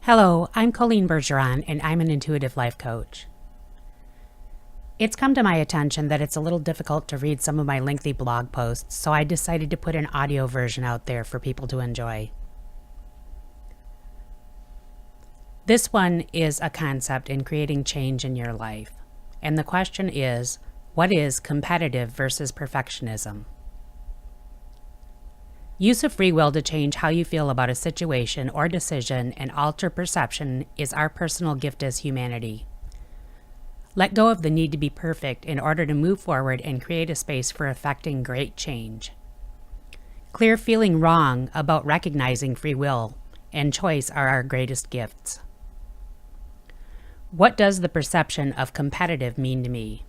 Hello, I'm Colleen Bergeron, and I'm an intuitive life coach. It's come to my attention that it's a little difficult to read some of my lengthy blog posts, so I decided to put an audio version out there for people to enjoy. This one is a concept in creating change in your life, and the question is, what is competitive versus perfectionism? Use of free will to change how you feel about a situation or decision and alter perception is our personal gift as humanity. Let go of the need to be perfect in order to move forward and create a space for effecting great change. Clear feeling wrong about recognizing free will and choice are our greatest gifts. What does the perception of competitive mean to me?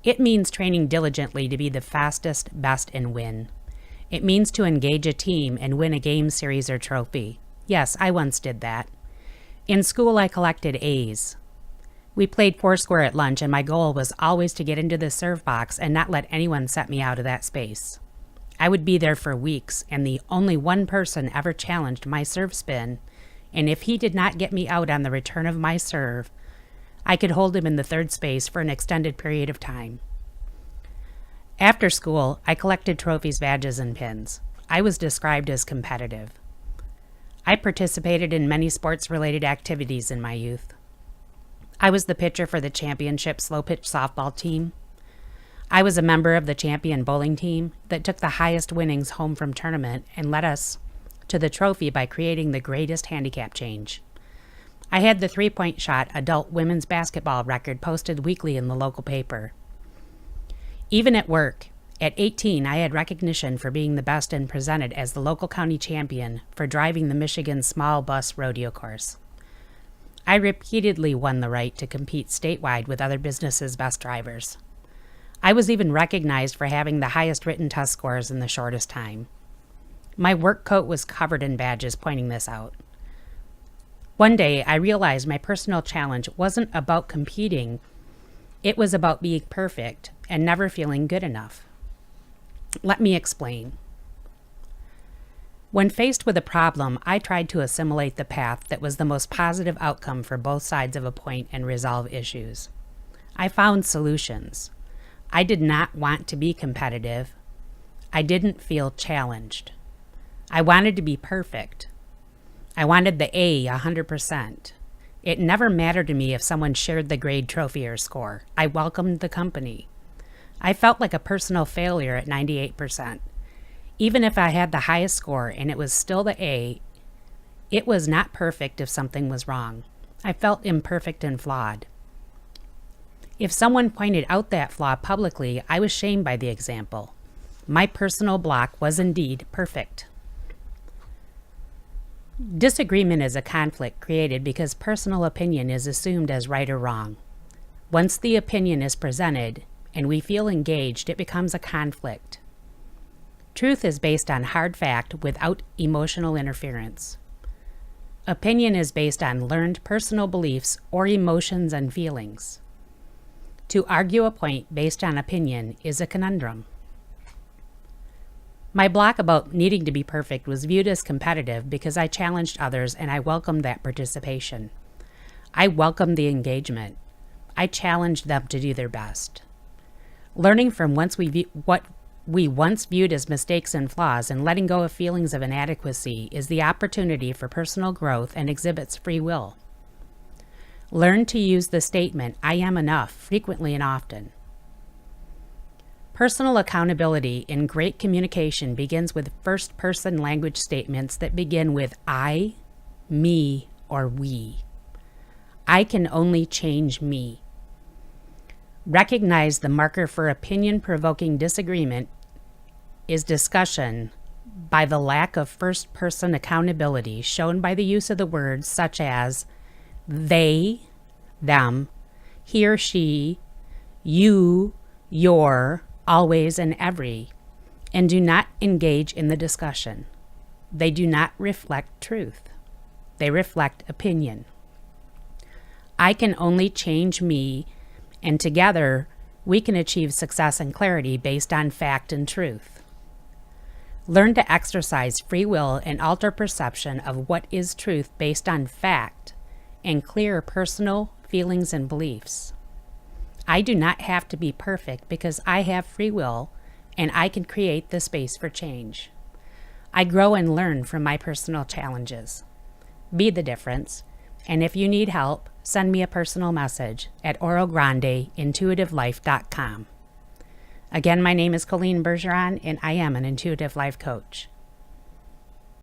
It means training diligently to be the fastest, best, and win. It means to engage a team and win a game series or trophy. Yes, I once did that. In school, I collected A's. We played foursquare at lunch, and my goal was always to get into the serve box and not let anyone set me out of that space. I would be there for weeks, and the only one person ever challenged my serve spin, and if he did not get me out on the return of my serve, I could hold him in the third space for an extended period of time. After school, I collected trophies, badges, and pins. I was described as competitive. I participated in many sports-related activities in my youth. I was the pitcher for the championship slow-pitch softball team. I was a member of the champion bowling team that took the highest winnings home from tournament and led us to the trophy by creating the greatest handicap change. I had the three-point shot adult women's basketball record posted weekly in the local paper. Even at work, at 18, I had recognition for being the best and presented as the local county champion for driving the Michigan small bus rodeo course. I repeatedly won the right to compete statewide with other businesses' best drivers. I was even recognized for having the highest written test scores in the shortest time. My work coat was covered in badges pointing this out. One day, I realized my personal challenge wasn't about competing. It was about being perfect and never feeling good enough. Let me explain. When faced with a problem, I tried to assimilate the path that was the most positive outcome for both sides of a point and resolve issues. I found solutions. I did not want to be competitive. I didn't feel challenged. I wanted to be perfect. I wanted the A 100%. It never mattered to me if someone shared the grade, trophy, or score. I welcomed the company. I felt like a personal failure at 98%. Even if I had the highest score and it was still the A, it was not perfect if something was wrong. I felt imperfect and flawed. If someone pointed out that flaw publicly, I was shamed by the example. My personal block was indeed perfect. Disagreement is a conflict created because personal opinion is assumed as right or wrong. Once the opinion is presented and we feel engaged, it becomes a conflict. Truth is based on hard fact without emotional interference. Opinion is based on learned personal beliefs or emotions and feelings. To argue a point based on opinion is a conundrum. My block about needing to be perfect was viewed as competitive because I challenged others and I welcomed that participation. I welcomed the engagement. I challenged them to do their best. Learning from what we once viewed as mistakes and flaws and letting go of feelings of inadequacy is the opportunity for personal growth and exhibits free will. Learn to use the statement, "I am enough," frequently and often. Personal accountability in great communication begins with first-person language statements that begin with I, me, or we. I can only change me. Recognize the marker for opinion-provoking disagreement is discussion by the lack of first-person accountability shown by the use of the words such as they, them, he or she, you, your, always, and every, and do not engage in the discussion. They do not reflect truth. They reflect opinion. I can only change me, and together we can achieve success and clarity based on fact and truth. Learn to exercise free will and alter perception of what is truth based on fact and clear personal feelings and beliefs. I do not have to be perfect because I have free will and I can create the space for change. I grow and learn from my personal challenges. Be the difference. And if you need help, send me a personal message at orograndeintuitivelife.com. Again, my name is Colleen Bergeron, and I am an intuitive life coach.